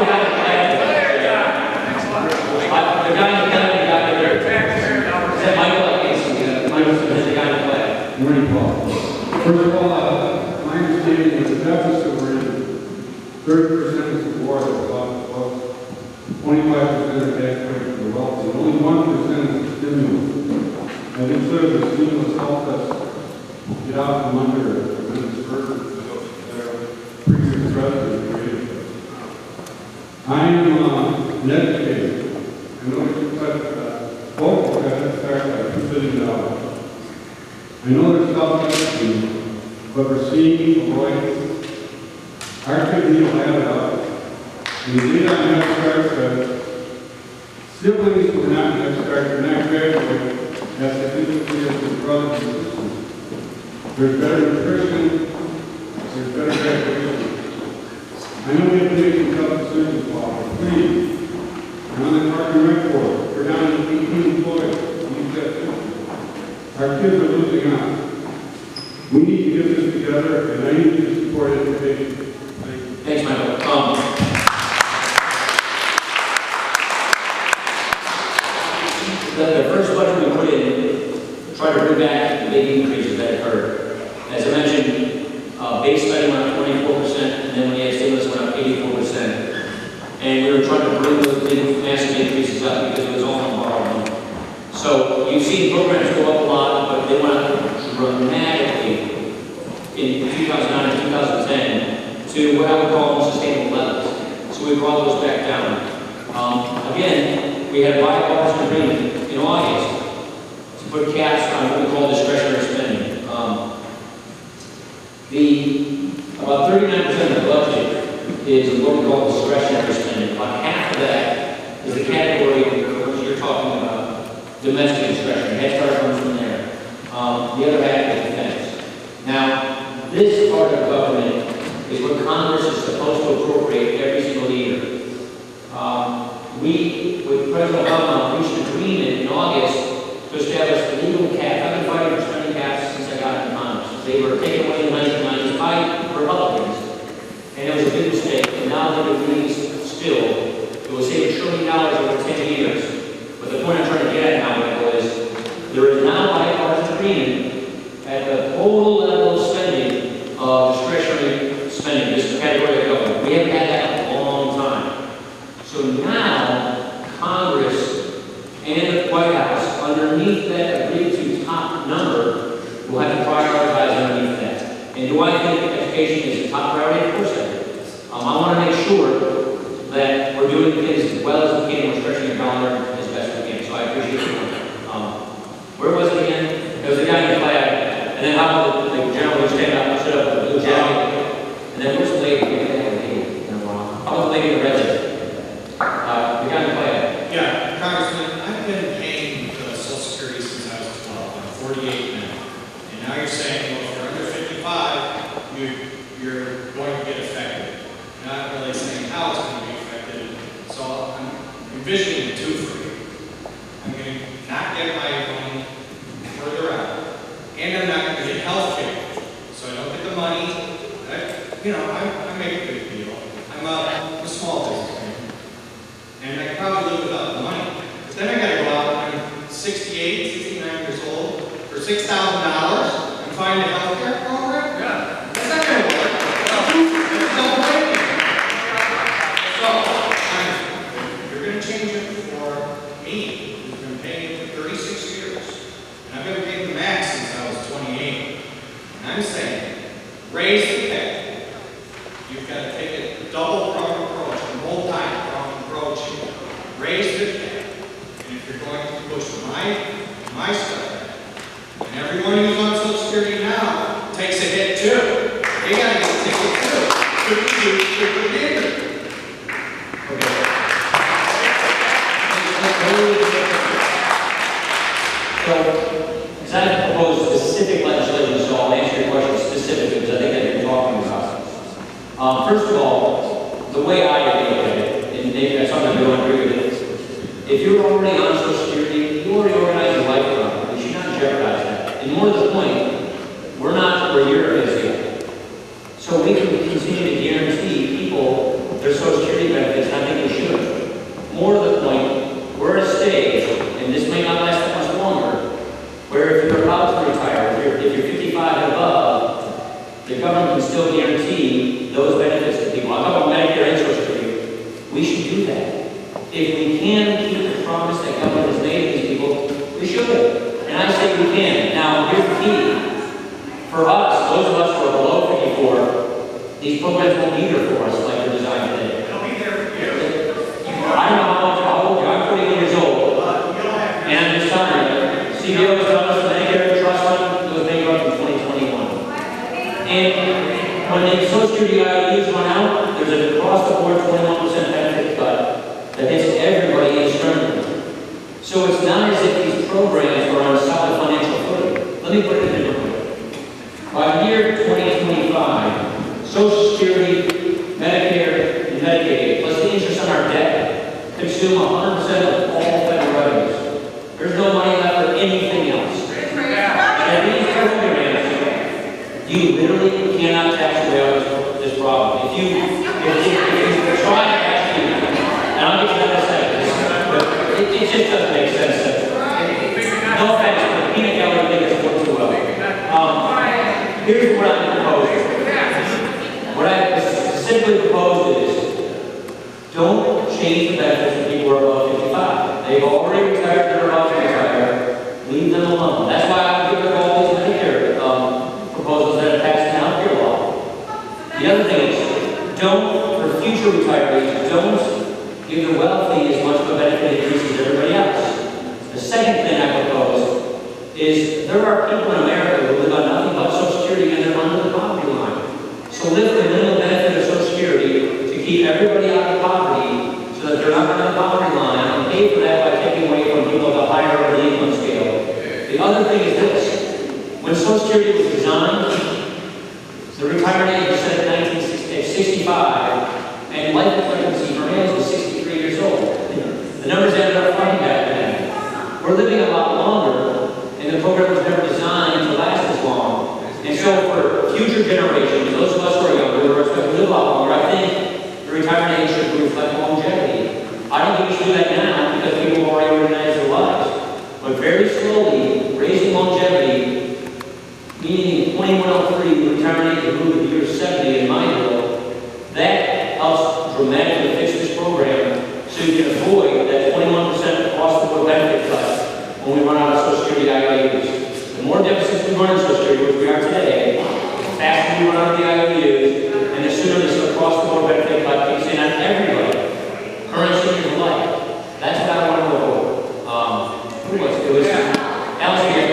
the guy in the flag. The guy in the flag, the guy there. Is that Michael? Michael is the guy in the flag. Morning, Paul. First of all, my understanding is the deficit we're in, 30% is the war, about 25% of tax rate for the wealthy, and only 1% is stimulus. And instead of the stimulus helped us get out from under the burden that our previous president created. I am an educator. I know you cut both cut start by $2 billion. I know there's stuff to do, but Racine, Lloyd, our kids need to have it up. And the data on Head Start says siblings who are not in Head Start do not graduate as significantly as their brothers and sisters. There's better nutrition, there's better graduation. I know we have to make some tough decisions, Paul, but please, I'm on the Park and Rec Board. We're down to 18 employees. Our kids are losing out. We need to get this together, and I need to support education. Thanks, Michael. The first budget we put in tried to bring back the big increases that occurred. As I mentioned, base spending went up 24%, and then when you had stimulus went up 84%. And we were trying to bring those big massive increases up because it was all on borrowed money. So you've seen programs go up a lot, but they went up dramatically in 2009 and 2010 to what I would call unsustainable levels. So we brought those back down. Again, we had a bipartisan agreement in August to put caps on what we call discretionary spending. About 39% of the budget is what we call discretionary spending. About half of that is the category that you're talking about, domestic discretionary. Head Start comes from there. The other half is defense. Now, this part of government is what Congress is supposed to appropriate every single year. We, with President Obama, reached an agreement in August to establish a legal cap. I've been fighting for spending caps since I got into Congress. They were taken away in the 1990s by Republicans, and it was a big mistake. And now they're released still. It will save $1 trillion over 10 years. But the point I'm trying to get at now, Michael, is there is now bipartisan agreement at the total level of spending of discretionary spending, this category of government. We haven't had that in a long time. So now, Congress and the White House, underneath that agreed to top number, will have to prioritize underneath that. And do I think education is a top priority? Of course I do. I want to make sure that we're doing things as well as we can, we're stretching the dollar as best we can. So I appreciate it. Where was it again? There was a guy in the flag, and then how about the general who stand up, stood up with the blue jacket, and then where's the lady? How about the lady in the red jacket? The guy in the flag. Yeah, Congressman, I've been paying Social Security since I was 12. I'm 48 now. And now you're saying, well, if you're under 55, you're going to get affected. You're not really saying how it's going to be affected. So I'm envisioning two for you. I'm going to not get my money further out. And I'm not going to get health care. So I don't get the money. I make a big deal. I'm a small business man. And I can probably live without the money. But then I got to go out when I'm 68, 69 years old for $6,000 and find a health care program? Yeah. That's not going to work. There's no way. So, you're going to change it for me, who's been paying it for 36 years. And I've been paying the max since I was 28. And I'm saying, raise the pay. You've got to take a double prong approach, a multi-prong approach. Raise the pay. And if you're going to push my stuff, and everyone who's on Social Security now takes a hit too. They got to get a ticket too. Should we do it? Okay. So, as I propose specific legislation, so I'll answer your question specifically because I think I've been talking about it. First of all, the way I look at it, and maybe that's something you don't agree with it, if you're already on Social Security, you already organize your life around it. You should not jeopardize that. And more to the point, we're not where you're at yet. So we can continue to guarantee people their their Social Security benefits, and I think they should. More to the point, we're at a stage, and this may not last that much longer, where if you're about to retire, if you're 55 and above, the government can still guarantee those benefits to people. I'm talking about Medicare and Social Security. We should do that. If we can keep the promise that government has made to these people, we should. And I say we can. Now, here's the key. For us, those of us who are below 54, these programs won't be there for us like they're designed today. They'll be there for you. I don't know how old you are. I'm 48 years old. And I'm just telling you, CBO has done us the Medicare trust fund was made up in 2021. And when the Social Security IOUs run out, there's an across-the-board 21% benefit cut that hits everybody indiscriminately. So it's not as if these programs are on solid financial footing. Let me put it in a different way. By the year 2025, Social Security, Medicare, and Medicaid, plus the interest on our debt, consume 100% of all federal revenues. There's no money left for anything else. And these programs, you literally cannot tax away on this problem. If you try to actually, and I'll get to that in a second, but it just doesn't make sense. No offense, but peanut gallery thing is working too well. Here's what I'm proposing. What I simply proposed is, don't change the benefits for people who are above 55. They've already retired, they're about to retire. Leave them alone. That's why I give them all these Medicare proposals that are passed in healthcare law. The other thing is, don't, for future retirees, don't give the wealthy as much of a benefit increase as everybody else. The second thing I propose is there are people in America who live on nothing but Social Security and they're under the poverty line. So lift the minimum benefit of Social Security to keep everybody out of poverty so that they're not under the poverty line and pay for that by taking away from people at the higher end of the income scale. The other thing is this. When Social Security was designed, the retirement age was set at 65 and life expectancy for males was 63 years old. The numbers ended up funny back then. We're living a lot longer, and the program was never designed to last as long. And so for future generations, those of us who are younger, who are expected to live a lot longer, I think the retirement age should reflect longevity. I don't think we should do that now because people have already organized their lives. But very slowly, raising longevity, meaning 2103, retirement age to move to the year 70 in my bill, that helps dramatically fix this program so you can avoid that 21% across the board benefit cut when we run out of Social Security IOUs. The more deficits we run in Social Security, which we are today, the faster we run out of the IOUs, and the sooner this across the board benefit cut kicks in on everybody, current seniors alike. That's what I want to avoid. It was Alice here.